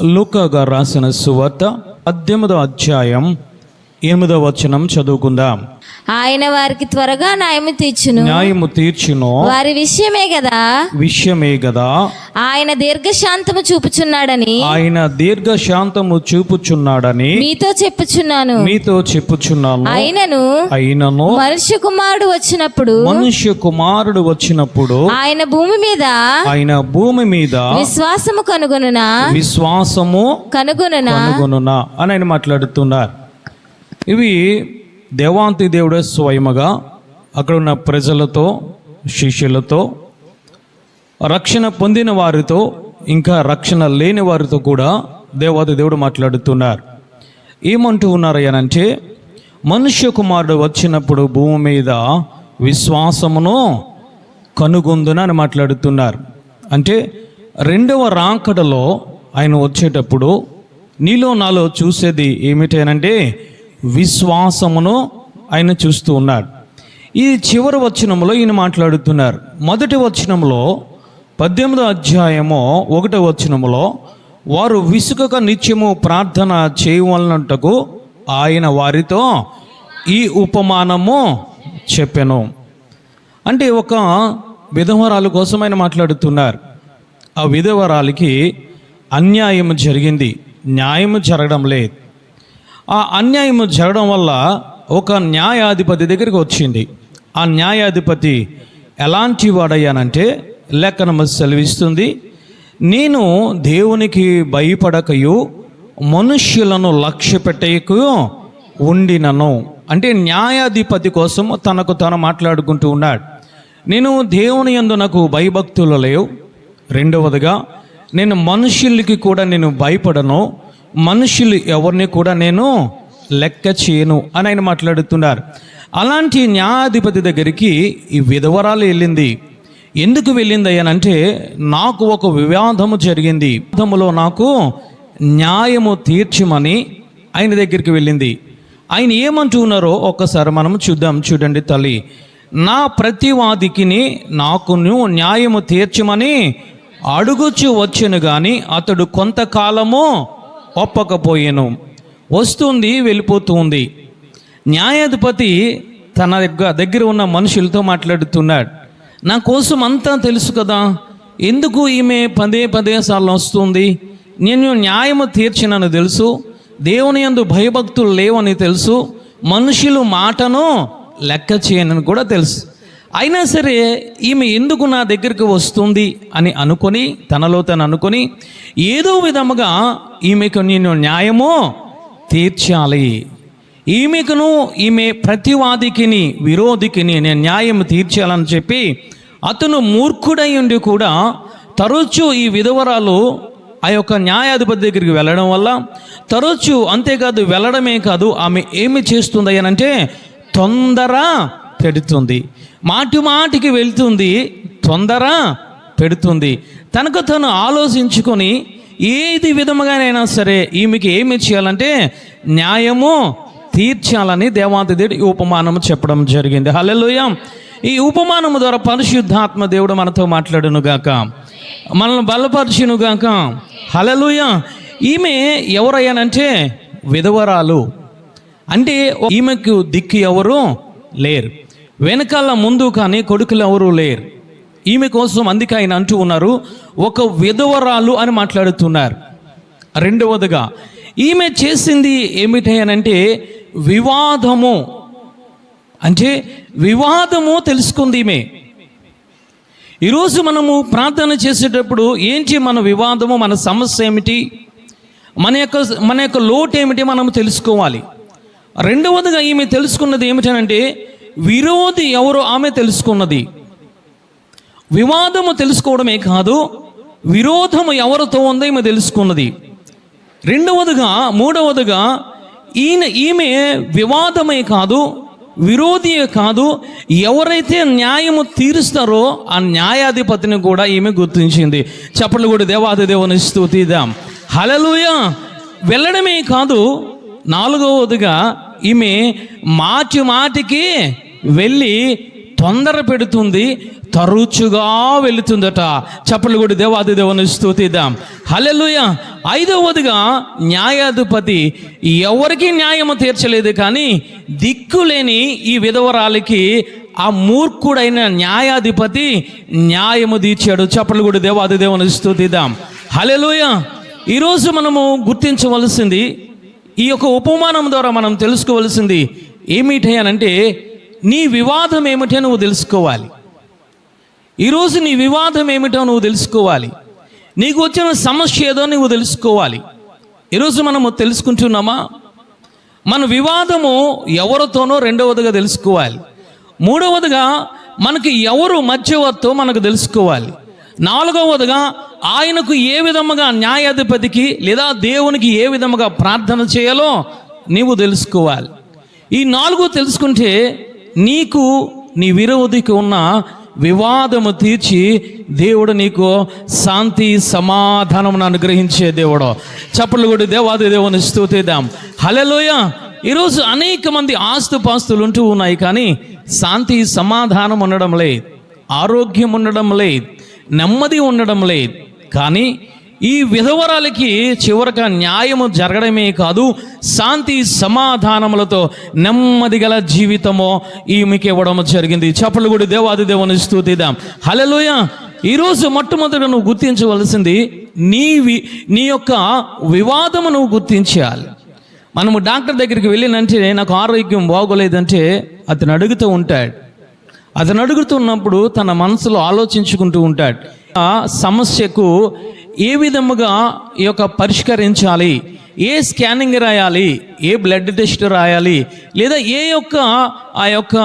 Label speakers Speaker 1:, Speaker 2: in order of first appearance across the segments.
Speaker 1: లూకా గారు రాసిన సువార్త 18వ అధ్యాయం 8వ వచనం చదువుకుందాం.
Speaker 2: ఆయన వారికి త్వరగా న్యాయము తీర్చును వారి విషయమే గదా ఆయన దీర్ఘశాంతము చూపుచున్నాడని మీతో చెప్పుచున్నాను. అయినను మనుష్య కుమారుడు వచ్చినప్పుడు ఆయన భూమి మీద విశ్వాసము కనుగొనునా
Speaker 1: అని ఆయన మాట్లాడుతున్నారు. ఇవి దేవాంతి దేవుడే స్వయముగా అక్కడ ఉన్న ప్రజలతో, శిష్యులతో, రక్షణ పొందిన వారితో, ఇంకా రక్షణ లేని వారితో కూడా దేవాతి దేవుడు మాట్లాడుతున్నారు. ఏమంటూ ఉన్నారు అనంటే, మనుష్య కుమారుడు వచ్చినప్పుడు భూమి మీద విశ్వాసమును కనుగొందున అని మాట్లాడుతున్నారు. అంటే రెండవ రాకడలో ఆయన వచ్చేటప్పుడు నీలో నాలో చూసేది ఏమిటనంటే విశ్వాసమును ఆయన చూస్తూ ఉన్నాడు. ఈ చివరి వచనంలో ఈయన మాట్లాడుతున్నారు. మొదటి వచనంలో 18వ అధ్యాయము 1వ వచనంలో వారు విసుకక నిత్యము ప్రార్థన చేయవలనంటకు ఆయన వారితో ఈ ఉపమానము చెప్పెను. అంటే ఒక విధవరాలు కోసం ఆయన మాట్లాడుతున్నారు. ఆ విధవరాలికి అన్యాయం జరిగింది, న్యాయము జరగడం లేదు. ఆ అన్యాయము జరగడం వల్ల ఒక న్యాయాధిపతి దగ్గరికి వచ్చింది. ఆ న్యాయాధిపతి ఎలాంటి వాడయ్యానంటే లేఖనము సెలవిస్తుంది, నేను దేవునికి భయపడకయు మనుష్యులను లక్ష్య పెట్టకయు ఉండినను. అంటే న్యాయాధిపతి కోసం తనకు తాను మాట్లాడుకుంటూ ఉన్నాడు. నేను దేవుని యందు నాకు భయభక్తులు లేవు. రెండవదిగా నేను మనుష్యులకి కూడా నేను భయపడను, మనుషులు ఎవరిని కూడా నేను లెక్క చేయను అని ఆయన మాట్లాడుతున్నారు. అలాంటి న్యాయాధిపతి దగ్గరికి ఈ విధవరాలు వెళ్ళింది. ఎందుకు వెళ్ళింది అయ్యానంటే, నాకు ఒక వివాదము జరిగింది, వివాదములో నాకు న్యాయము తీర్చమని ఆయన దగ్గరికి వెళ్ళింది. ఆయన ఏమంటూ ఉన్నారో ఒక్కసారి మనం చూద్దాం. చూడండి తల్లి, నా ప్రతివాదికిని నాకు న్యాయము తీర్చమని అడుగుచు వచ్చాను, కానీ అతడు కొంతకాలము ఒప్పకపోయాను. వస్తుంది, వెళ్ళిపోతూ ఉంది. న్యాయాధిపతి తన దగ్గర ఉన్న మనుషులతో మాట్లాడుతున్నాడు. నా కోసం అంతా తెలుసు కదా, ఎందుకు ఈమె పదే సార్లు వస్తుంది? నేను న్యాయము తీర్చినని తెలుసు, దేవుని యందు భయభక్తులు లేవని తెలుసు, మనుషులు మాటను లెక్క చేయనని కూడా తెలుసు. అయినా సరే ఈమె ఎందుకు నా దగ్గరికి వస్తుంది అని అనుకొని, తనలో తను అనుకొని, ఏదో విధముగా ఈమెకు నేను న్యాయము తీర్చాలి, ఈమె ప్రతివాదికిని విరోధికిని నేను న్యాయం తీర్చాలని చెప్పి అతను మూర్ఖుడై ఉండి కూడా తరచూ ఈ విధవరాలు ఆ యొక్క న్యాయాధిపతి దగ్గరికి వెళ్ళడం వల్ల, తరచూ అంతేకాదు వెళ్ళడమే కాదు, ఆమె ఏమి చేస్తుంది అనంటే తొందర పెడుతుంది, మాటికి వెళ్తుంది, తొందర పెడుతుంది. తనకు తను ఆలోచించుకొని ఏది విధముగానైనా సరే ఈమెకి ఏమి చేయాలంటే న్యాయము తీర్చాలని దేవాతి దేవుడు ఈ ఉపమానము చెప్పడం జరిగింది. హల్లెలూయా. ఈ ఉపమానము ద్వారా పరిశుద్ధాత్మ దేవుడు మనతో మాట్లాడును గాక, మనల్ని బలపరచును గాక. హల్లెలూయా. ఈమె ఎవరయ్యానంటే విధవరాలు. అంటే ఈమెకు దిక్కు ఎవరు లేరు, వెనకాల ముందు కానీ కొడుకులు ఎవరు లేరు. ఈమె కోసం అందుకే ఆయన అంటూ ఉన్నారు, ఒక విధవరాలు అని మాట్లాడుతున్నారు. రెండవదిగా ఈమె చేసింది ఏమిటనంటే వివాదము. అంటే వివాదము తెలుసుకుంది ఈమె. ఈరోజు మనము ప్రార్థన చేసేటప్పుడు ఏంటి మన వివాదము, మన సమస్య ఏమిటి, మన యొక్క లోటు ఏమిటి మనం తెలుసుకోవాలి. రెండవదిగా ఈమె తెలుసుకున్నది ఏమిటనంటే విరోధి ఎవరో ఆమె తెలుసుకున్నది. వివాదము తెలుసుకోవడమే కాదు, విరోధము ఎవరితో ఉందో ఈమె తెలుసుకున్నది. మూడవదిగా ఈమె వివాదమే కాదు, విరోధియే కాదు, ఎవరైతే న్యాయము తీరుస్తారో ఆ న్యాయాధిపతిని కూడా ఈమె గుర్తించింది. చప్పట్లు కూడా దేవాది దేవుని స్తుతిద్దాం. హల్లెలూయా. వెళ్ళడమే కాదు, నాలుగవదిగా ఈమె మాటికి వెళ్ళి తొందర పెడుతుంది, తరచుగా వెళుతుందట. చప్పట్లు కూడా దేవాది దేవుని స్తుతిద్దాం. హల్లెలూయా. ఐదవదిగా న్యాయాధిపతి ఎవరికి న్యాయము తీర్చలేదు, కానీ దిక్కులేని ఈ విధవరాలికి ఆ మూర్ఖుడైన న్యాయాధిపతి న్యాయము తీర్చాడు. చప్పట్లు కూడా దేవాది దేవుని స్తుతిద్దాం. హల్లెలూయా. ఈరోజు మనము గుర్తించవలసింది, ఈ యొక్క ఉపమానం ద్వారా మనం తెలుసుకోవలసింది ఏమిటనంటే, నీ వివాదం ఏమిటో నువ్వు తెలుసుకోవాలి. ఈరోజు నీ వివాదం ఏమిటో నువ్వు తెలుసుకోవాలి. నీకు వచ్చిన సమస్య ఏదో నువ్వు తెలుసుకోవాలి. ఈరోజు మనము తెలుసుకుంటున్నామా? మన వివాదము ఎవరితోనో రెండవదిగా తెలుసుకోవాలి. మూడవదిగా మనకి ఎవరు మధ్యవర్తో మనకు తెలుసుకోవాలి. నాలుగవదిగా ఆయనకు ఏ విధముగా న్యాయాధిపతికి లేదా దేవునికి ఏ విధముగా ప్రార్థన చేయాలో నీవు తెలుసుకోవాలి. ఈ 4 తెలుసుకుంటే నీకు నీ విరోధికి ఉన్న వివాదము తీర్చి దేవుడు నీకు శాంతి సమాధానమును అనుగ్రహించే దేవుడు. చప్పట్లు కొట్టి దేవాది దేవుని స్తుతిద్దాం. హల్లెలూయా. ఈరోజు అనేక మంది ఆస్తుపాస్తులు ఉంటూ ఉన్నాయి, కానీ శాంతి సమాధానం ఉండడం లేదు, ఆరోగ్యం ఉండడం లేదు, నెమ్మది ఉండడం లేదు. కానీ ఈ విధవరాలకి చివరగా న్యాయము జరగడమే కాదు, శాంతి సమాధానములతో నెమ్మది గల జీవితము ఈమెకి ఇవ్వడం జరిగింది. చప్పట్లు కూడా దేవాది దేవుని స్తుతిద్దాం. హల్లెలూయా. ఈరోజు మొట్టమొదట నువ్వు గుర్తించవలసింది నీ యొక్క వివాదము నువ్వు గుర్తించాలి. మనము డాక్టర్ దగ్గరికి వెళ్ళినంటే నాకు ఆరోగ్యం బాగోలేదంటే అతను అడుగుతూ ఉంటాడు. అతను అడుగుతున్నప్పుడు తన మనసులో ఆలోచించుకుంటూ ఉంటాడు, ఆ సమస్యకు ఏ విధముగా ఈ యొక్క పరిష్కరించాలి, ఏ స్కానింగ్ రాయాలి, ఏ బ్లడ్ టెస్ట్ రాయాలి, లేదా ఆ యొక్క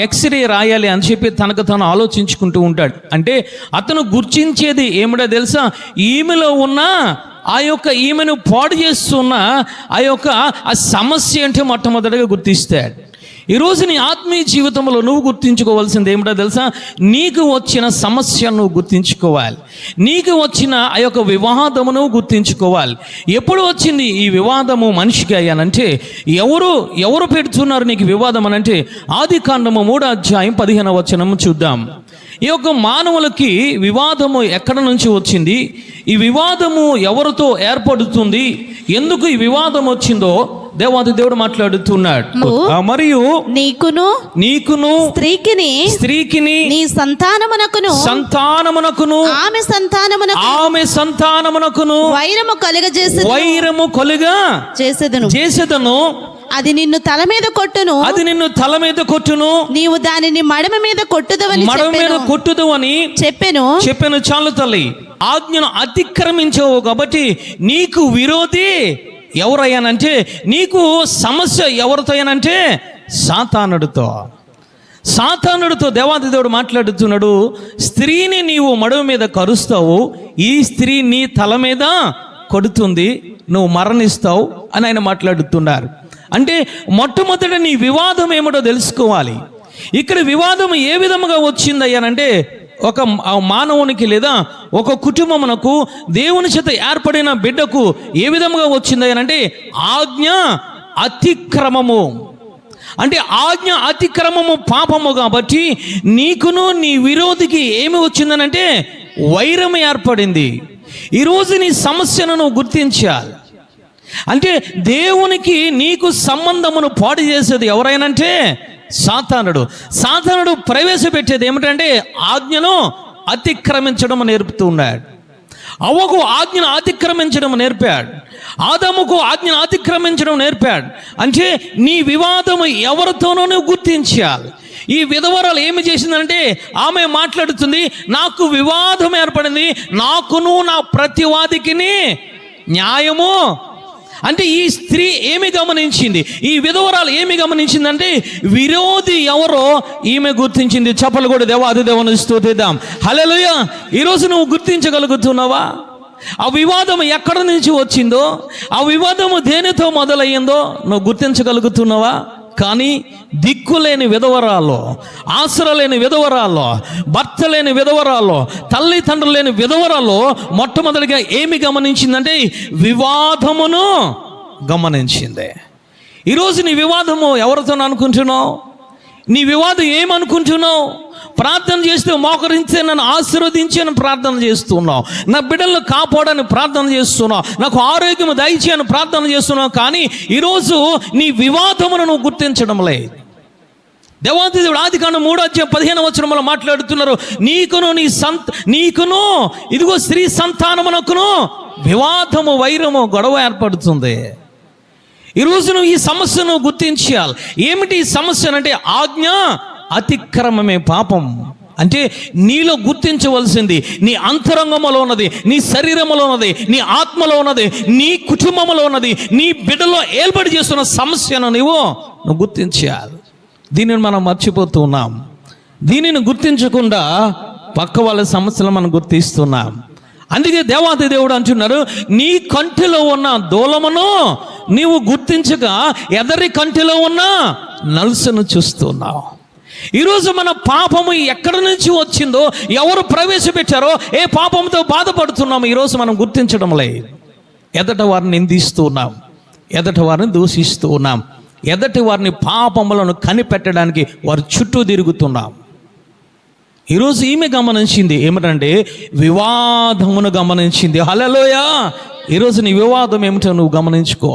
Speaker 1: ఎక్స్రే రాయాలి అని చెప్పి తనకు తను ఆలోచించుకుంటూ ఉంటాడు. అంటే అతను గుర్తించేది ఏమిటో తెలుసా? ఈమెలో ఉన్న ఈమెను పాడు చేస్తున్న ఆ సమస్య అంటే మొట్టమొదటిగా గుర్తిస్తాడు. ఈరోజు నీ ఆత్మీయ జీవితంలో నువ్వు గుర్తించుకోవాల్సింది ఏమిటో తెలుసా? నీకు వచ్చిన సమస్య నువ్వు గుర్తించుకోవాలి. నీకు వచ్చిన ఆ యొక్క వివాదము నువ్వు గుర్తించుకోవాలి. ఎప్పుడు వచ్చింది ఈ వివాదము మనిషికి అయ్యానంటే, ఎవరు పెడుతున్నారు నీకు వివాదం అనంటే, ఆదికాండము 3:15 చూద్దాం. ఈ యొక్క మానవులకి వివాదము ఎక్కడ నుంచి వచ్చింది, ఈ వివాదము ఎవరితో ఏర్పడుతుంది, ఎందుకు ఈ వివాదం వచ్చిందో దేవాది దేవుడు మాట్లాడుతున్నాడు. మరియు నీకును స్త్రీకిని నీ సంతానమునకును ఆమె సంతానమునకును వైరము కలుగ చేసేదను.
Speaker 2: అది నిన్ను తల మీద కొట్టును, నీవు దానిని మడమ మీద కొట్టుదు అని
Speaker 1: చెప్పెను. చాలు తల్లి, ఆజ్ఞను అతిక్రమించవు కాబట్టి నీకు విరోధి ఎవరయ్యానంటే, నీకు సమస్య ఎవరితో అయ్యానంటే సాతానుడితో దేవాది దేవుడు మాట్లాడుతున్నాడు. స్త్రీని నీవు మడమ మీద కరుస్తావు, ఈ స్త్రీ నీ తల మీద కొడుతుంది, నువ్వు మరణిస్తావు అని ఆయన మాట్లాడుతున్నారు. అంటే మొట్టమొదట నీ వివాదం ఏమిటో తెలుసుకోవాలి. ఇక్కడ వివాదం ఏ విధముగా వచ్చిందయ్యానంటే, ఒక మానవునికి లేదా ఒక కుటుంబమునకు దేవుని చేత ఏర్పడిన బిడ్డకు ఏ విధముగా వచ్చిందయ్యానంటే, ఆజ్ఞ అతిక్రమము. అంటే ఆజ్ఞ అతిక్రమము పాపము కాబట్టి నీకును నీ విరోధికి ఏమి వచ్చిందనంటే వైరం ఏర్పడింది. ఈరోజు నీ సమస్యను నువ్వు గుర్తించాలి. అంటే దేవునికి నీకు సంబంధమును పాడు చేసేది ఎవరైనంటే సాతానుడు ప్రవేశపెట్టేది ఏమిటంటే ఆజ్ఞను అతిక్రమించడం నేర్పుతూ ఉన్నాడు. అవ్వకు ఆజ్ఞను అతిక్రమించడం నేర్పాడు, ఆదాముకు ఆజ్ఞను అతిక్రమించడం నేర్పాడు. అంటే నీ వివాదము ఎవరితోనో నువ్వు గుర్తించాలి. ఈ విధవరాలు ఏమి చేసిందంటే, ఆమె మాట్లాడుతుంది, నాకు వివాదం ఏర్పడింది, నాకును నా ప్రతివాదికిని న్యాయము. అంటే ఈ స్త్రీ ఏమి గమనించింది, ఈ విధవరాలు ఏమి గమనించిందంటే, విరోధి ఎవరో ఈమె గుర్తించింది. చప్పలు కూడా దేవాది దేవుని స్తుతిద్దాం. హల్లెలూయా. ఈరోజు నువ్వు గుర్తించగలుగుతున్నావా? ఆ వివాదం ఎక్కడి నుంచి వచ్చిందో, ఆ వివాదము దేనితో మొదలయ్యిందో నువ్వు గుర్తించగలుగుతున్నావా? కానీ దిక్కులేని విధవరాల్లో, ఆసరలేని విధవరాల్లో, భర్త లేని విధవరాల్లో, తల్లిదండ్రులు లేని విధవరాల్లో మొట్టమొదటిగా ఏమి గమనించిందంటే వివాదమును గమనించింది. ఈరోజు నీ వివాదము ఎవరితో అనుకుంటున్నావు? నీ వివాదం ఏమనుకుంటున్నావు? ప్రార్థన చేస్తే మోకరించే నన్ను ఆశీర్వదించి అని ప్రార్థన చేస్తున్నావు, నా బిడ్డలను కాపాడని ప్రార్థన చేస్తున్నావు, నాకు ఆరోగ్యం దయచేయని ప్రార్థన చేస్తున్నావు. కానీ ఈరోజు నీ వివాదమును నువ్వు గుర్తించడం లేదు. దేవాది దేవుడు ఆదికాండం 3:15 మాట్లాడుతున్నారు, నీకును ఇదిగో స్త్రీ సంతానమునకును వివాదము, వైరము, గొడవ ఏర్పడుతుంది. ఈరోజు నువ్వు ఈ సమస్యను గుర్తించాలి. ఏమిటి ఈ సమస్య అంటే ఆజ్ఞ అతిక్రమమే పాపం. అంటే నీలో గుర్తించవలసింది నీ అంతరంగంలో ఉన్నది, నీ శరీరంలో ఉన్నది, నీ ఆత్మలో ఉన్నది, నీ కుటుంబంలో ఉన్నది, నీ బిడ్డలో ఏర్పాటు చేస్తున్న సమస్యను నువ్వు గుర్తించాలి. దీనిని మనం మర్చిపోతూ ఉన్నాం. దీనిని గుర్తించకుండా పక్క వాళ్ళ సమస్యలు మనం గుర్తిస్తున్నాం. అందుకే దేవాది దేవుడు అంటున్నారు, నీ కంటిలో ఉన్న దూలమును నీవు గుర్తించక ఎదరి కంటిలో ఉన్న నలుసును చూస్తున్నావు. ఈరోజు మన పాపము ఎక్కడి నుంచి వచ్చిందో, ఎవరు ప్రవేశపెట్టారో, ఏ పాపంతో బాధపడుతున్నాము ఈరోజు మనం గుర్తించడం లేదు. ఎదట వారిని నిందిస్తున్నాం, ఎదట వారిని దూషిస్తూ ఉన్నాం, ఎదటి వారిని పాపములను కనిపెట్టడానికి వారి చుట్టూ తిరుగుతున్నాం. ఈరోజు ఈమె గమనించింది ఏమిటంటే వివాదమును గమనించింది. హల్లెలూయా. ఈరోజు నీ వివాదం ఏమిటో నువ్వు గమనించుకో.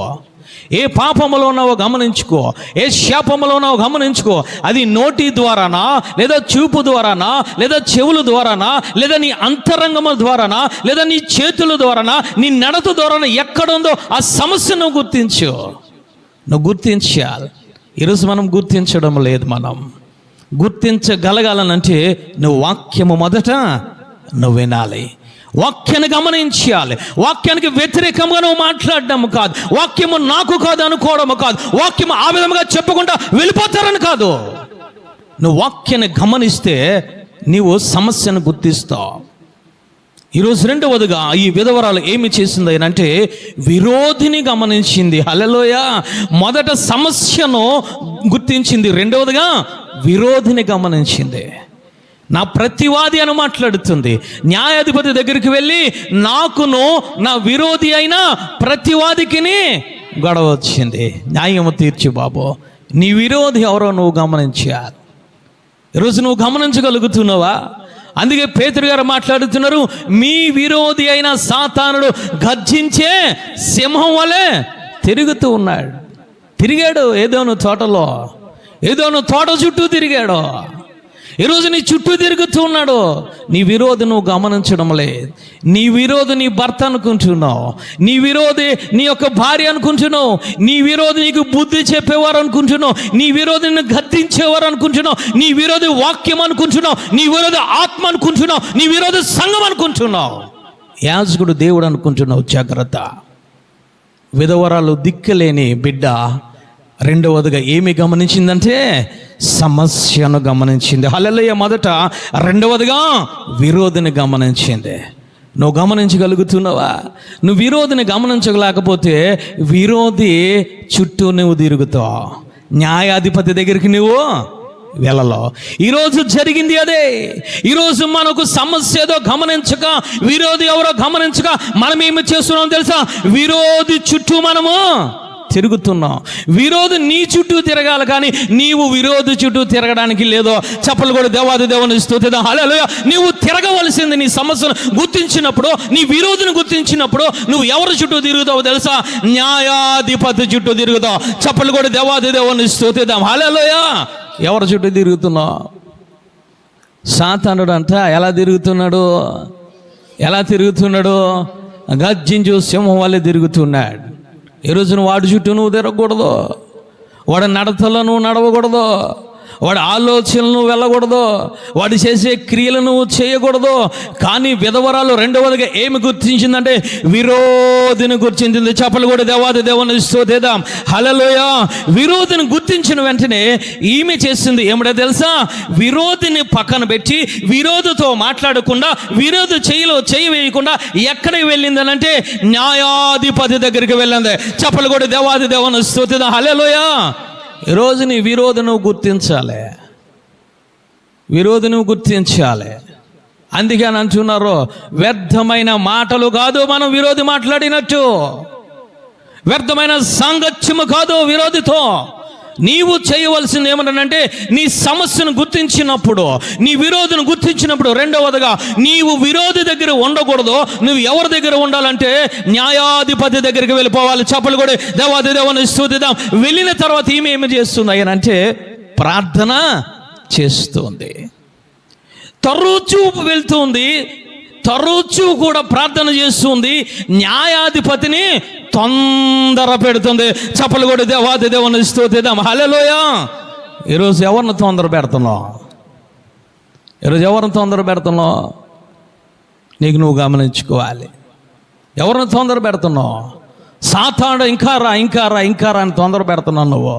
Speaker 1: ఏ పాపములో ఉన్నావో గమనించుకో, ఏ శాపములో ఉన్నావో గమనించుకో. అది నోటి ద్వారానా, లేదా చూపు ద్వారానా, లేదా చెవుల ద్వారానా, లేదా నీ అంతరంగముల ద్వారానా, లేదా నీ చేతుల ద్వారానా, నీ నడత ద్వారానా, ఎక్కడుందో ఆ సమస్య నువ్వు గుర్తించు. నువ్వు గుర్తించాలి. ఈరోజు మనం గుర్తించడం లేదు. మనం గుర్తించగలగాలనంటే నువ్వు వాక్యము మొదట నువ్వు వినాలి, వాక్యాన్ని గమనించాలి. వాక్యానికి వ్యతిరేకంగా నువ్వు మాట్లాడడం కాదు, వాక్యము నాకు కాదు అనుకోవడం కాదు, వాక్యము ఆ విధంగా చెప్పకుండా వెళ్ళిపోతారని కాదు. నువ్వు వాక్యాన్ని గమనిస్తే నీవు సమస్యను గుర్తిస్తావు. ఈరోజు రెండవదిగా ఈ విధవరాలు ఏమి చేసింది అంటే విరోధిని గమనించింది. హల్లెలూయా. మొదట సమస్యను గుర్తించింది, రెండవదిగా విరోధిని గమనించింది. నా ప్రతివాది అని మాట్లాడుతుంది. న్యాయాధిపతి దగ్గరికి వెళ్ళి నాకును నా విరోధి అయిన ప్రతివాదికిని గొడవ వచ్చింది. న్యాయము తీర్చి బాబు, నీ విరోధి ఎవరో నువ్వు గమనించాలి. ఈరోజు నువ్వు గమనించగలుగుతున్నావా? అందుకే పేతురు గారు మాట్లాడుతున్నారు, మీ విరోధి అయిన సాతానుడు గర్జించే సింహం వలె తిరుగుతూ ఉన్నాడు. తిరిగాడు ఏదోను తోటలో, ఏదోను తోట చుట్టూ తిరిగాడు. ఈరోజు నీ చుట్టూ తిరుగుతూ ఉన్నాడు. నీ విరోధి నువ్వు గమనించడం లేదు. నీ విరోధి నీ భర్త అనుకుంటున్నావు, నీ విరోధి నీ యొక్క భార్య అనుకుంటున్నావు, నీ విరోధి నీకు బుద్ధి చెప్పేవారు అనుకుంటున్నావు, నీ విరోధి నిన్ను గద్దించేవారు అనుకుంటున్నావు, నీ విరోధి వాక్యం అనుకుంటున్నావు, నీ విరోధి ఆత్మ అనుకుంటున్నావు, నీ విరోధి సంఘం అనుకుంటున్నావు, యాజకుడు దేవుడు అనుకుంటున్నావు. జాగ్రత్త. విధవరాలు దిక్కులేని బిడ్డ రెండవదిగా ఏమి గమనించిందంటే సమస్యను గమనించింది. హల్లెలూయా. మొదట, రెండవదిగా విరోధిని గమనించింది. నువ్వు గమనించగలుగుతున్నావా? నువ్వు విరోధిని గమనించలేకపోతే విరోధి చుట్టూ నువ్వు తిరుగుతావు, న్యాయాధిపతి దగ్గరికి నువ్వు వెళ్ళలో. ఈరోజు జరిగింది అదే. ఈరోజు మనకు సమస్య ఏదో గమనించక, విరోధి ఎవరో గమనించక మనం ఏమి చేస్తున్నాం తెలుసా? విరోధి చుట్టూ మనము తిరుగుతున్నాం. విరోధి నీ చుట్టూ తిరగాలి, కానీ నీవు విరోధి చుట్టూ తిరగడానికి లేదో. చప్పలు కూడా దేవాది దేవుని స్తుతిద్దాం. హల్లెలూయా. నీవు తిరగవలసింది నీ సమస్యను గుర్తించినప్పుడు, నీ విరోధిని గుర్తించినప్పుడు నువ్వు ఎవరి చుట్టూ తిరుగుతావు తెలుసా? న్యాయాధిపతి చుట్టూ తిరుగుతావు. చప్పలు కూడా దేవాది దేవుని స్తుతిద్దాం. హల్లెలూయా. ఎవరి చుట్టూ తిరుగుతున్నావు? సాతానుడు అంట ఎలా తిరుగుతున్నాడు? గర్జించు సింహం వల్లే తిరుగుతున్నాడు. ఈ రోజున వాడి చుట్టూ నువ్వు తిరగకూడదు, వాడి నడతలో నువ్వు నడవకూడదు, వాడి ఆలోచనలు వెళ్ళకూడదు, వాడు చేసే క్రియలను నువ్వు చేయకూడదు. కానీ విధవరాలు రెండవదిగా ఏమి గుర్తించిందంటే విరోధిని గుర్తించింది. చెప్పలు కూడా దేవాది దేవుని స్తుతిద్దాం. హల్లెలూయా. విరోధిని గుర్తించిన వెంటనే ఈమె చేసింది ఏమిటో తెలుసా? విరోధిని పక్కన పెట్టి విరోధితో మాట్లాడకుండా, విరోధి చేయి వేయకుండా ఎక్కడికి వెళ్ళిందనంటే న్యాయాధిపతి దగ్గరికి వెళ్ళింది. చెప్పలు కూడా దేవాది దేవుని స్తుతిద్దాం. హల్లెలూయా. ఈరోజు నీ విరోధి నువ్వు గుర్తించాలి. అందుకే అని అంటున్నారు, వ్యర్థమైన మాటలు కాదు మనం విరోధి మాట్లాడినట్టు, వ్యర్థమైన సాంగత్యము కాదు విరోధితో, నీవు చేయవలసింది ఏమంటే నీ సమస్యను గుర్తించినప్పుడు, నీ విరోధిని గుర్తించినప్పుడు, రెండవదిగా నీవు విరోధి దగ్గర ఉండకూడదు. నువ్వు ఎవరి దగ్గర ఉండాలంటే న్యాయాధిపతి దగ్గరికి వెళ్ళిపోవాలి. చప్పలు కూడా దేవాది దేవుని స్తుతిద్దాం. వెళ్ళిన తర్వాత ఈమె ఏమి చేస్తుంది అని అంటే ప్రార్థన చేస్తుంది. తరచూ వెళ్తుంది, తరచూ కూడా ప్రార్థన చేస్తుంది, న్యాయాధిపతిని తొందర పెడుతుంది. చప్పలు కూడా దేవాది దేవుని స్తుతిద్దాం. హల్లెలూయా. ఈరోజు ఎవరిని తొందర పెడుతున్నావు? ఈరోజు ఎవరిని తొందర పెడుతున్నావు? నీకు నువ్వు గమనించుకోవాలి. ఎవరిని తొందర పెడుతున్నావు? సాతాను ఇంకా రా అని తొందర పెడుతున్నావు. నువ్వు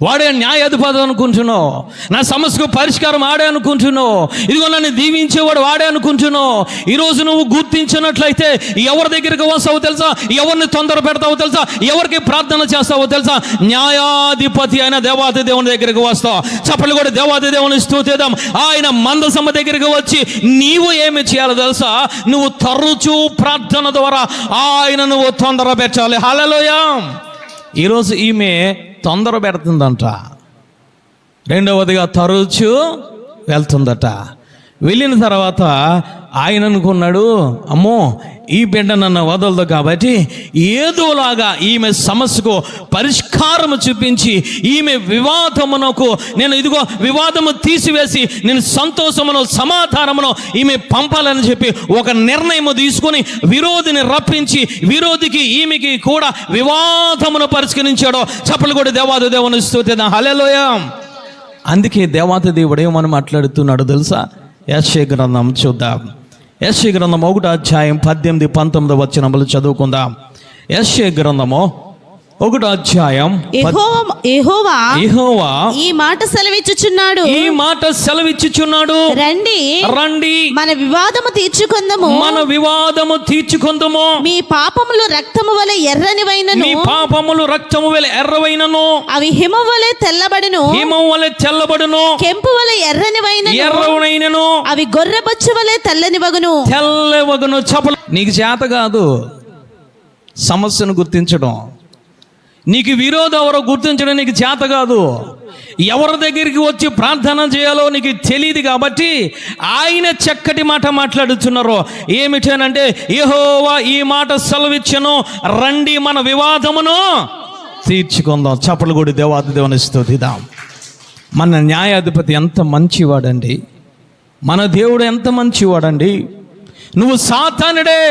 Speaker 1: వాడే న్యాయాధిపతి అనుకుంటున్నావు. నా సమస్యకు పరిష్కారం ఆడే అనుకుంటున్నావు. ఇదిగో నన్ను దీవించేవాడు వాడే అనుకుంటున్నావు. ఈరోజు నువ్వు గుర్తించినట్లయితే ఎవరి దగ్గరికి వస్తావో తెలుసా? ఎవరిని తొందర పెడతావో తెలుసా? ఎవరికి ప్రార్థన చేస్తావో తెలుసా? న్యాయాధిపతి అయిన దేవాది దేవుని దగ్గరికి వస్తావు. చప్పలు కూడా దేవాది దేవుని స్తుతిద్దాం. ఆయన మందసమ్మ దగ్గరికి వచ్చి నీవు ఏమి చేయాలో తెలుసా? నువ్వు తరచూ ప్రార్థన ద్వారా ఆయన నువ్వు తొందర పెట్టాలి. హల్లెలూయా. ఈరోజు ఈమె తొందర పెడుతుందంట. రెండవదిగా తరచూ వెళ్తుందట. వెళ్ళిన తర్వాత ఆయన అనుకున్నాడు, అమ్మో ఈ బిడ్డ నన్ను వదలదు కాబట్టి ఏదోలాగా ఈమె సమస్యకు పరిష్కారము చూపించి ఈమె వివాదమునకు నేను ఇదిగో వివాదము తీసివేసి నేను సంతోషమును సమాధానమును ఈమె పంపాలని చెప్పి ఒక నిర్ణయం తీసుకొని విరోధిని రప్పించి విరోధికి ఈమెకి కూడా వివాదమును పరిష్కరించాడు. చప్పలు కూడా దేవాది దేవుని స్తుతిద్దాం. హల్లెలూయా. అందుకే దేవాది దేవుడు ఏమని మాట్లాడుతున్నాడు తెలుసా? యెషయా గ్రంథం చూద్దాం. యెషయా గ్రంథం 1:18-19 వచనములు చదువుకుందాం. యెషయా గ్రంథము 1:18. యెహోవా
Speaker 2: ఈ మాట సెలవిచ్చుచున్నాడు, రండి మన వివాదము తీర్చుకొందుము. మీ పాపములు రక్తము వలె ఎర్రవైనను, అవి హిమము వలె తెల్లబడును. కెంపు వలె ఎర్రనివైనను, అవి గొర్రెబొచ్చు వలె తెల్లనివగును.
Speaker 1: నీకు చేత కాదు సమస్యను గుర్తించడం. నీకు విరోధం ఎవరో గుర్తించడం నీకు చేత కాదు. ఎవరి దగ్గరికి వచ్చి ప్రార్థన చేయాలో నీకు తెలియదు కాబట్టి ఆయన చక్కటి మాట మాట్లాడుతున్నారు. ఏమిటనంటే యెహోవా ఈ మాట సెలవిచ్చెను, రండి మన వివాదమును తీర్చుకుందాం. చప్పలు కూడా దేవాది దేవుని స్తుతిద్దాం. మన న్యాయాధిపతి ఎంత మంచివాడండి, మన దేవుడు ఎంత మంచివాడండి. నువ్వు సాతానుడే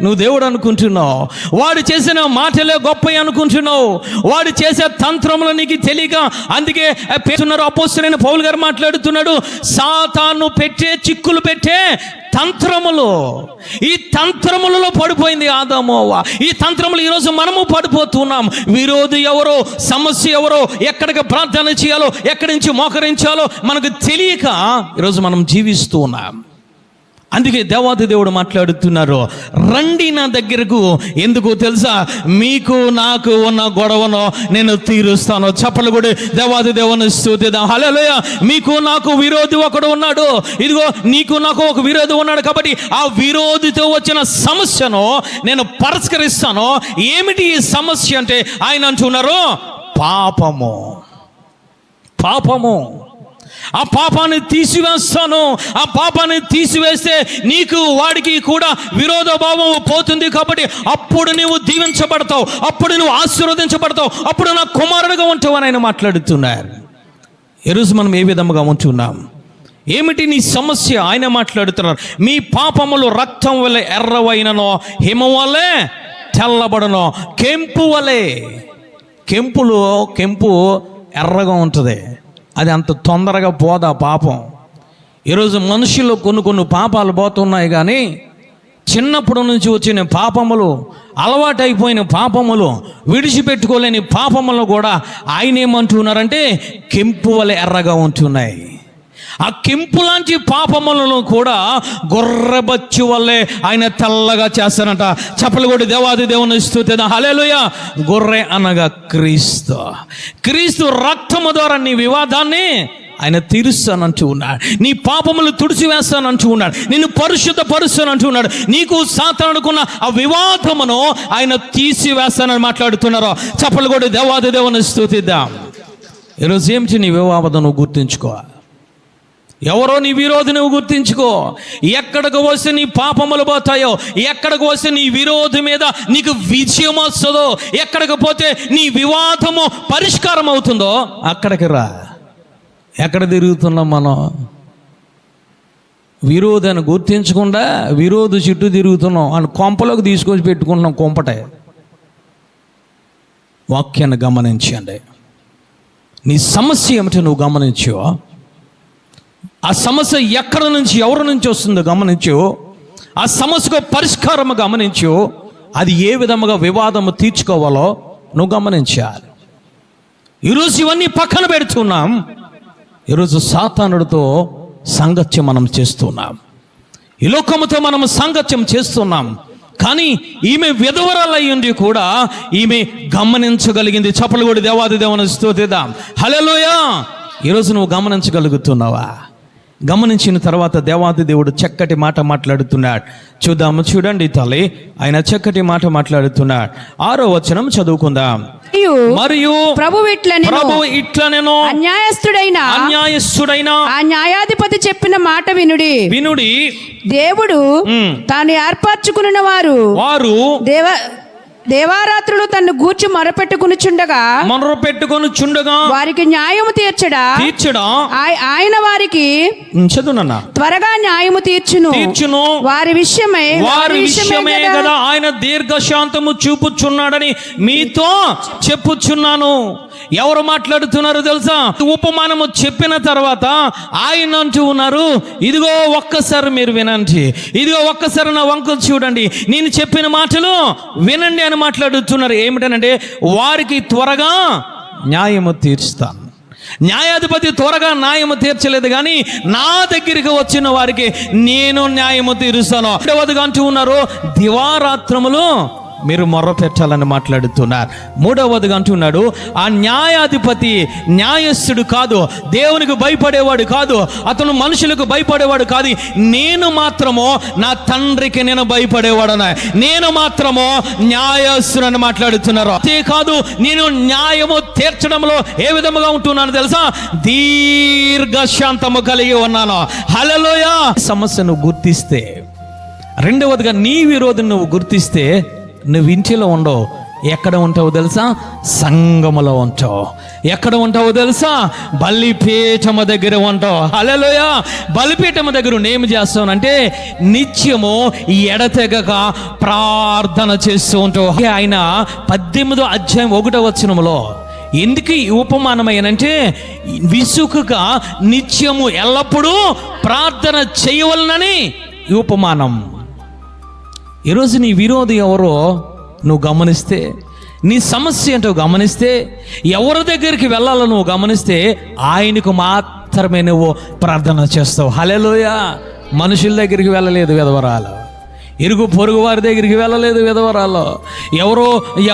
Speaker 1: నువ్వు దేవుడు అనుకుంటున్నావు. వాడు చేసిన మాటలే గొప్ప అనుకుంటున్నావు. వాడు చేసే తంత్రములు నీకు తెలియక అందుకే అపోస్తలుడైన పౌలు గారు మాట్లాడుతున్నాడు, సాతాను పెట్టే చిక్కులు పెట్టే తంత్రములు. ఈ తంత్రములలో పడిపోయింది ఆదాము అవ్వ. ఈ తంత్రములు ఈరోజు మనము పడిపోతున్నాం. విరోధి ఎవరో, సమస్య ఎవరో, ఎక్కడికి ప్రార్థన చేయాలో, ఎక్కడి నుంచి మోకరించాలో మనకు తెలియక ఈరోజు మనం జీవిస్తూ ఉన్నాం. అందుకే దేవాది దేవుడు మాట్లాడుతున్నారు, రండి నా దగ్గరకు. ఎందుకు తెలుసా? మీకు నాకు ఉన్న గొడవను నేను తీరుస్తాను. చప్పలు కూడా దేవాది దేవుని స్తుతిద్దాం. హల్లెలూయా. మీకు నాకు విరోధి ఒకడు ఉన్నాడు. ఇదిగో నీకు నాకు ఒక విరోధి ఉన్నాడు కాబట్టి ఆ విరోధితో వచ్చిన సమస్యను నేను పరిష్కరిస్తాను. ఏమిటి ఈ సమస్య అంటే ఆయన అంటున్నారు పాపము. ఆ పాపాన్ని తీసివేస్తాను. ఆ పాపాన్ని తీసివేస్తే నీకు వాడికి కూడా విరోధ భావం పోతుంది. కాబట్టి అప్పుడు నువ్వు దీవించబడతావు, అప్పుడు నువ్వు ఆశీర్వదించబడతావు, అప్పుడు నా కుమారుడుగా ఉంటావు అని ఆయన మాట్లాడుతున్నారు. ఈరోజు మనం ఏ విధముగా ఉంటున్నాం? ఏమిటి నీ సమస్య? ఆయన మాట్లాడుతున్నారు, మీ పాపములు రక్తం వలె ఎర్రవైనను, హిమం వలె తెల్లబడను, కెంపు వలె. కెంపు ఎర్రగా ఉంటుంది, అది అంత తొందరగా పోదా పాపం. ఈరోజు మనుషులు కొన్ని పాపాలు పోతున్నాయి, కానీ చిన్నప్పటి నుంచి వచ్చిన పాపములు, అలవాటైపోయిన పాపములు, విడిచిపెట్టుకోలేని పాపములు కూడా ఆయన ఏమంటున్నారంటే కెంపు వలె ఎర్రగా ఉంటున్నాయి. ఆ కెంపు లాంటి పాపములను కూడా గొర్రెబొచ్చు వల్లే ఆయన తెల్లగా చేస్తారంట. చప్పలు కూడా దేవాది దేవుని స్తుతిద్దాం. హల్లెలూయా. గొర్రె అనగా క్రీస్తు రక్తము ద్వారా నీ వివాదాన్ని ఆయన తీరుస్తానంటూ ఉన్నాడు. నీ పాపములు తుడిచివేస్తానంటూ ఉన్నాడు. నిన్ను పరిశుద్ధపరుస్తానంటూ ఉన్నాడు. నీకు సాతానుకున్న ఆ వివాదమును ఆయన తీసివేస్తానని మాట్లాడుతున్నారు. చప్పలు కూడా దేవాది దేవుని స్తుతిద్దాం. ఈరోజు ఏమిటి నీ వివాదం నువ్వు గుర్తించుకో. ఎవరో నీ విరోధి నువ్వు గుర్తించుకో. ఎక్కడికి వస్తే నీ పాపములు పోతాయో, ఎక్కడికి వస్తే నీ విరోధి మీద నీకు విజయం వస్తుందో, ఎక్కడికి పోతే నీ వివాదము పరిష్కారం అవుతుందో అక్కడికి రా. ఎక్కడ తిరుగుతున్నాం మనం? విరోధాన్ని గుర్తించకుండా విరోధి చుట్టూ తిరుగుతున్నాం అని కొంపలోకి తీసుకొచ్చి పెట్టుకుంటున్నాం. కొంపటే. వాక్యాన్ని గమనించండి. నీ సమస్య ఏమిటో నువ్వు గమనించు. ఆ సమస్య ఎక్కడ నుంచి ఎవరి నుంచి వస్తుందో గమనించు. ఆ సమస్యకు పరిష్కారం గమనించు. అది ఏ విధముగా వివాదము తీర్చుకోవాలో నువ్వు గమనించాలి. ఈరోజు ఇవన్నీ పక్కన పెడుతున్నాం. ఈరోజు సాతానుడితో సాంగత్యం మనం చేస్తున్నాం. ఈ లోకముతో మనం సాంగత్యం చేస్తున్నాం. కానీ ఈమె విధవరాలై ఉండి కూడా ఈమె గమనించగలిగింది. చప్పలు కూడా దేవాది దేవుని స్తుతిద్దాం. హల్లెలూయా. ఈరోజు నువ్వు గమనించగలుగుతున్నావా? గమనించిన తర్వాత దేవాది దేవుడు చక్కటి మాట మాట్లాడుతున్నాడు. చూడండి తల్లి, ఆయన చక్కటి మాట మాట్లాడుతున్నాడు. 6వ వచనం చదువుకుందాం. మరియు ప్రభువు ఇట్లనెను, అన్యాయస్తుడైన ఆ న్యాయాధిపతి చెప్పిన మాట వినుడి. దేవుడు తాను ఏర్పరచుకున్న వారు దేవారాత్రులు తన్ను గూర్చి మొరపెట్టుకొనుచుండగా వారికి న్యాయము తీర్చడా ఆయన వారికి త్వరగా న్యాయము తీర్చును. వారి విషయమే కదా ఆయన దీర్ఘశాంతము చూపుచున్నాడని మీతో చెప్పుచున్నాను. ఎవరు మాట్లాడుతున్నారు తెలుసా? ఉపమానము చెప్పిన తర్వాత ఆయన అంటూ ఉన్నారు, ఇదిగో ఒక్కసారి మీరు వినండి, ఇదిగో ఒక్కసారి నా వంకలు చూడండి, నేను చెప్పిన మాటలు వినండి అని మాట్లాడుతున్నారు. ఏమిటనంటే వారికి త్వరగా న్యాయము తీర్చుతాను. న్యాయాధిపతి త్వరగా న్యాయము తీర్చలేదు, కానీ నా దగ్గరికి వచ్చిన వారికి నేను న్యాయము తీరుస్తాను. రెండవదిగా అంటూ ఉన్నారు, దివారాత్రములు మీరు మొర్ర పెట్టాలని మాట్లాడుతున్నారు. మూడవదిగా అంటున్నాడు, ఆ న్యాయాధిపతి న్యాయస్థుడు కాదు, దేవునికి భయపడేవాడు కాదు, అతను మనుషులకు భయపడేవాడు కాదు. నేను మాత్రము నా తండ్రికి నేను భయపడేవాడన, నేను మాత్రము న్యాయస్థుడు అని మాట్లాడుతున్నారు. అంతేకాదు, నేను న్యాయము తీర్చడంలో ఏ విధముగా ఉంటున్నాను తెలుసా? దీర్ఘశాంతము కలిగి ఉన్నాను. హల్లెలూయా. సమస్యను గుర్తిస్తే, రెండవదిగా నీ విరోధిని నువ్వు గుర్తిస్తే, నువ్వు ఇంటిలో ఉండవు. ఎక్కడ ఉంటావో తెలుసా? సంఘములో ఉంటావు. ఎక్కడ ఉంటావో తెలుసా? బలిపీఠము దగ్గర ఉంటావు. హల్లెలూయా. బలిపీఠము దగ్గర ఏమి చేస్తావునంటే నిత్యము ఎడతెగక ప్రార్థన చేస్తూ ఉంటావు. ఆయన 18వ అధ్యాయం 1వ వచనములో ఎందుకు ఈ ఉపమానమైనంటే, విసుకుగా నిత్యము ఎల్లప్పుడూ ప్రార్థన చేయవలనని ఈ ఉపమానం. ఈరోజు నీ విరోధి ఎవరో నువ్వు గమనిస్తే, నీ సమస్య ఏంటో గమనిస్తే, ఎవరి దగ్గరికి వెళ్ళాలో నువ్వు గమనిస్తే, ఆయనకు మాత్రమే నువ్వు ప్రార్థన చేస్తావు. హల్లెలూయా. మనుషుల దగ్గరికి వెళ్ళలేదు విధవరాలు, ఇరుగు పొరుగు వారి దగ్గరికి వెళ్ళలేదు విధవరాలు.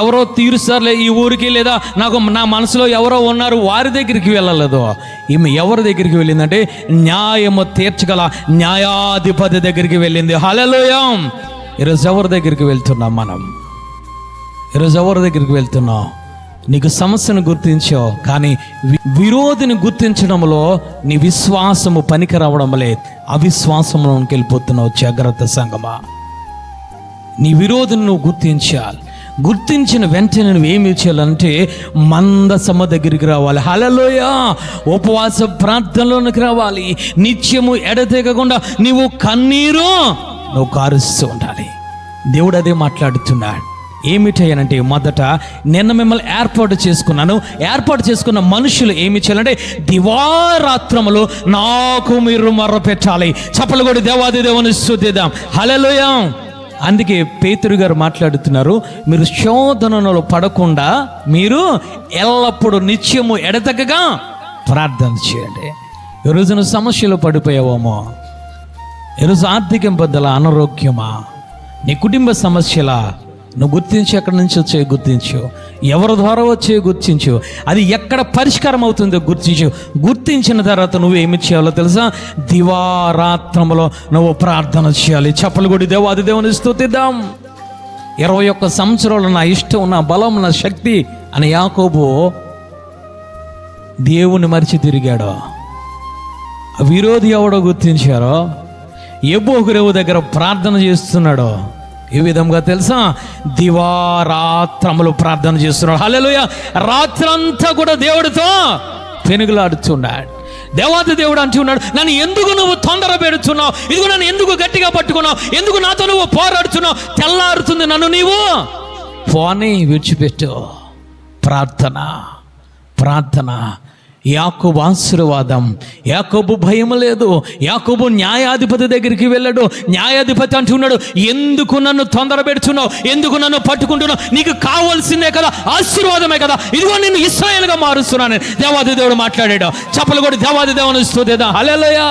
Speaker 1: ఎవరో తీరుస్తారులే ఈ ఊరికి, లేదా నా మనసులో ఎవరో ఉన్నారు వారి దగ్గరికి వెళ్ళలేదు. ఈమె ఎవరి దగ్గరికి వెళ్ళిందంటే న్యాయము తీర్చగల న్యాయాధిపతి దగ్గరికి వెళ్ళింది. హల్లెలూయా. ఈరోజు ఎవరి దగ్గరికి వెళ్తున్నాం మనం? ఈరోజు ఎవరి దగ్గరికి వెళ్తున్నాం? నీకు సమస్యను గుర్తించావు, కానీ విరోధిని గుర్తించడంలో నీ విశ్వాసము పనికి రావడం లేదు. అవిశ్వాసంలోకి వెళ్ళిపోతున్నావు. జాగ్రత్త సంగమా. నీ విరోధిని నువ్వు గుర్తించాలి. గుర్తించిన వెంటనే నువ్వు ఏమి చేయాలంటే మందసమ దగ్గరికి రావాలి. హల్లెలూయా. ఉపవాస ప్రార్థనలోనికి రావాలి. నిత్యము ఎడతెగకుండా నీవు కన్నీరు నువ్వు కారుస్తూ ఉండాలి. దేవుడు అదే మాట్లాడుతున్నాడు. ఏమిటయ్యానంటే, మొదట నిన్న మిమ్మల్ని ఏర్పాటు చేసుకున్న మనుషులు ఏమి చేయాలంటే దివారాత్రములు నాకు మీరు మొర్ర పెట్టాలి. చప్పలు కూడా దేవాది దేవుని స్తుతిద్దాం. హల్లెలూయా. అందుకే పేతురు గారు మాట్లాడుతున్నారు, మీరు శోధనలో పడకుండా మీరు ఎల్లప్పుడూ నిత్యము ఎడతెగక ప్రార్థన చేయండి. ఈరోజు నువ్వు సమస్యలు పడిపోయావేమో, ఈరోజు ఆర్థిక ఇబ్బందుల, అనారోగ్యమా, నీ కుటుంబ సమస్యలా, నువ్వు గుర్తించి ఎక్కడి నుంచి వచ్చే గుర్తించు, ఎవరి ద్వారా వచ్చే గుర్తించు, అది ఎక్కడ పరిష్కారం అవుతుందో గుర్తించిన తర్వాత నువ్వు ఏమి చేయాలో తెలుసా? దివారాత్రములో నువ్వు ప్రార్థన చేయాలి. చప్పలు కొడి దేవాది దేవుని స్తుతిద్దాం. 21 సంవత్సరాలు నా ఇష్టం, నా బలం, నా శక్తి అని యాకోబు దేవుని మరిచి తిరిగాడో, విరోధి ఎవడో గుర్తించారో, ఎబ్బోకురేవు దగ్గర ప్రార్థన చేస్తున్నాడో, ఏ విధంగా తెలుసా? దివారాత్రములు ప్రార్థన చేస్తున్నాడు. హల్లెలూయా. రాత్రంతా కూడా దేవుడితో పెనుగులాడుతున్నాడు. దేవాది దేవుడు అంటున్నాడు, నన్ను ఎందుకు నువ్వు తొందర పెడుతున్నావు? ఇదిగో నన్ను ఎందుకు గట్టిగా పట్టుకున్నావు? ఎందుకు నాతో నువ్వు పోరాడుతున్నావు? తెల్లారుతుంది, నన్ను నీవు పోనీ విడిచిపెట్టు. ప్రార్థన, ప్రార్థన. యాకోబు ఆశీర్వాదం. యాకోబు భయం లేదు. యాకోబు న్యాయాధిపతి దగ్గరికి వెళ్ళాడు. న్యాయాధిపతి అంటున్నాడు, ఎందుకు నన్ను తొందర పెడుతున్నావు? ఎందుకు నన్ను పట్టుకుంటున్నావు? నీకు కావాల్సిందే కదా, ఆశీర్వాదమే కదా, ఇదిగో నిన్ను ఇశ్రాయేలుగా మారుస్తున్నాను. దేవాది దేవుడు మాట్లాడాడు. చప్పలు కూడా దేవాది దేవుని స్తుతిద్దాం. హల్లెలూయా.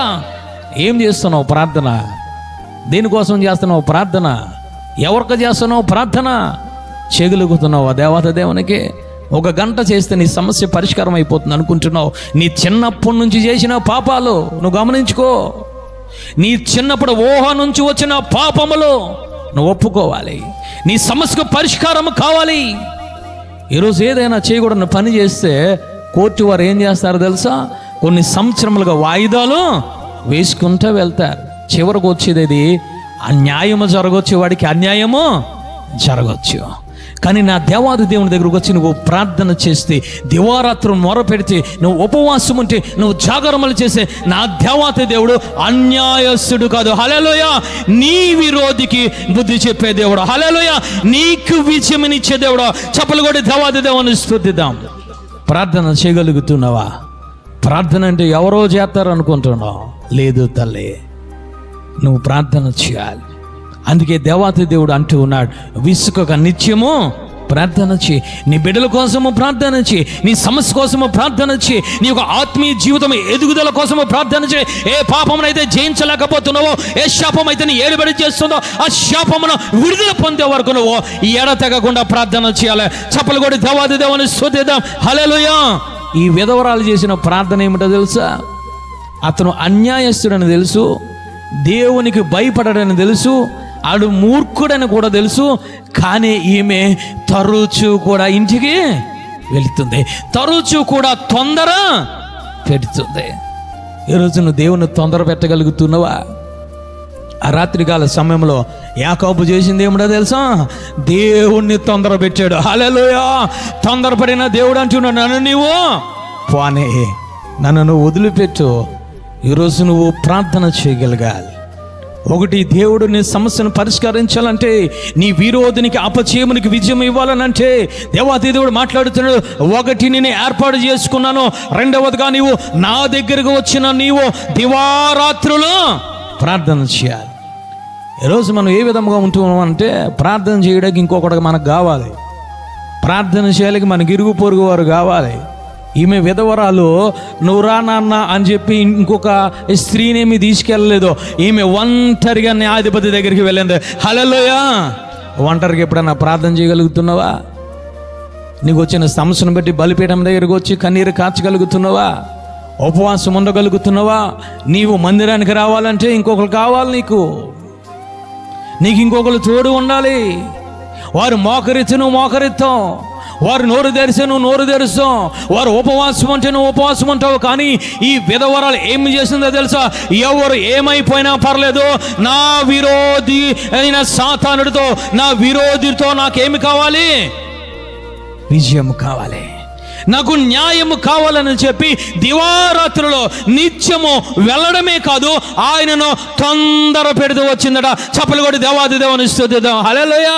Speaker 1: ఏం చేస్తున్నావు? ప్రార్థన. దేనికోసం చేస్తున్నావు ప్రార్థన? ఎవరికి చేస్తున్నావు ప్రార్థన? చెగులుగుతున్నావా దేవాది దేవునికి? ఒక గంట చేస్తే నీ సమస్య పరిష్కారం అయిపోతుంది అనుకుంటున్నావు. నీ చిన్నప్పటి నుంచి చేసిన పాపాలు నువ్వు గమనించుకో. నీ చిన్నప్పుడు ఊహ నుంచి వచ్చిన పాపములు నువ్వు ఒప్పుకోవాలి. నీ సమస్యకు పరిష్కారం కావాలి. ఈరోజు ఏదైనా చేయకూడని పని చేస్తే కోర్టు వారు ఏం చేస్తారో తెలుసా? కొన్ని సంవత్సరములుగా వాయిదాలు వేసుకుంటూ వెళ్తారు. చివరికి వచ్చేది అన్యాయము జరగవచ్చు, వాడికి అన్యాయము జరగవచ్చు. కానీ నా దేవాది దేవుని దగ్గరకు వచ్చి నువ్వు ప్రార్థన చేస్తే, దివారాత్రులు మొర పెడితే, నువ్వు ఉపవాసం ఉంటే, నువ్వు జాగరములు చేస్తే, నా దేవాది దేవుడు అన్యాయస్తుడు కాదు. హల్లెలూయా. నీ విరోధికి బుద్ధి చెప్పే దేవుడు. హల్లెలూయా. నీకు విజయమినిచ్చే దేవుడు. చప్పలు కూడా దేవాది దేవుని స్తుతిద్దాం. ప్రార్థన చేయగలుగుతున్నావా? ప్రార్థన అంటే ఎవరో చేస్తారు అనుకుంటున్నావు. లేదు తల్లి, నువ్వు ప్రార్థన చేయాలి. అందుకే దేవాతి దేవుడు అంటూ ఉన్నాడు, విసుకక నిత్యము ప్రార్థన చేయి. నీ బిడ్డల కోసము ప్రార్థన చేయి. నీ సమస్య కోసము ప్రార్థన చేయి. నీ యొక్క ఆత్మీయ జీవితం ఎదుగుదల కోసము ప్రార్థన చేయి. ఏ పాపమునైతే జయించలేకపోతున్నావో, ఏ శాపం అయితే నీ ఏడుబడి చేస్తుందో, ఆ శాపమును విడుదల పొందే వరకు నువ్వు ఎడతెగకుండా ప్రార్థన చేయాలి. చప్పలు కూడా దేవాది దేవుని స్తుతిద్దాం. హల్లెలూయా. ఈ విధవరాలు చేసిన ప్రార్థన ఏమిటో తెలుసా? అతను అన్యాయస్తుడని తెలుసు, దేవునికి భయపడడని తెలుసు, ఆడు మూర్ఖుడని కూడా తెలుసు. కానీ ఈమె తరచూ కూడా ఇంటికి వెళుతుంది, తరచూ కూడా తొందర పెడుతుంది. ఈరోజు నువ్వు దేవుని తొందర పెట్టగలుగుతున్నావా? ఆ రాత్రికాల సమయంలో యాకోబు చేసింది ఏమిటో తెలుసా? దేవుణ్ణి తొందర పెట్టాడు. హల్లెలూయా. తొందరపడిన దేవుడు అంటున్నాడు, నన్ను నీవు పోనీ, నన్ను నువ్వు వదిలిపెట్టు. ఈరోజు నువ్వు ప్రార్థన చేయగలగాలి. ఒకటి, దేవుడు నీ సమస్యను పరిష్కరించాలంటే, నీ విరోధినికి అపజయమునికి విజయం ఇవ్వాలనంటే దేవాది దేవుడు మాట్లాడుతున్నాడు. ఒకటి, నేను ఏర్పాటు చేసుకున్నాను. రెండవదిగా, నీవు నా దగ్గరకు వచ్చిన నీవు దివారాత్రులు ప్రార్థన చేయాలి. ఈరోజు మనం ఏ విధంగా ఉంటున్నాం అంటే, ప్రార్థన చేయడానికి ఇంకొకటి మనకు కావాలి. ప్రార్థన చేయడానికి మనకి ఇరుగు పొరుగు వారు కావాలి. ఈమె విధవరాలు, నువ్వు రా నాన్న అని చెప్పి ఇంకొక స్త్రీనేమి తీసుకెళ్ళలేదు. ఈమె ఒంటరిగా న్యాయాధిపతి దగ్గరికి వెళ్ళింది. హల్లెలూయా. ఒంటరిగా ఎప్పుడన్నా ప్రార్థన చేయగలుగుతున్నావా? నీకు వచ్చిన సమస్యను బట్టి బలిపీఠం దగ్గరికి వచ్చి కన్నీరు కార్చగలుగుతున్నావా? ఉపవాసం ఉండగలుగుతున్నావా? నీవు మందిరానికి రావాలంటే ఇంకొకరు కావాలి. నీకు ఇంకొకరు తోడు ఉండాలి. వారు మోకరిచ్చి నువ్వు మోకరిస్తావు, వారు నోరు తెరిస్తే నువ్వు నోరు తెరుస్తావు, వారు ఉపవాసం అంటే నువ్వు ఉపవాసం ఉంటావు. కానీ ఈ విధవరాలు ఏమి చేసిందో తెలుసా? ఎవరు ఏమైపోయినా పర్లేదు, నా విరోధి అయిన సాతానుడితో, నా విరోధితో నాకేమి కావాలి? విజయం కావాలి, నాకు న్యాయము కావాలని చెప్పి దివారాత్రులో నిత్యము వెళ్ళడమే కాదు, ఆయనను తొందర పెడుతూ వచ్చిందట. చప్పలు కొట్టి దేవాది దేవుని స్తుతిద్దాం. హల్లెలూయా.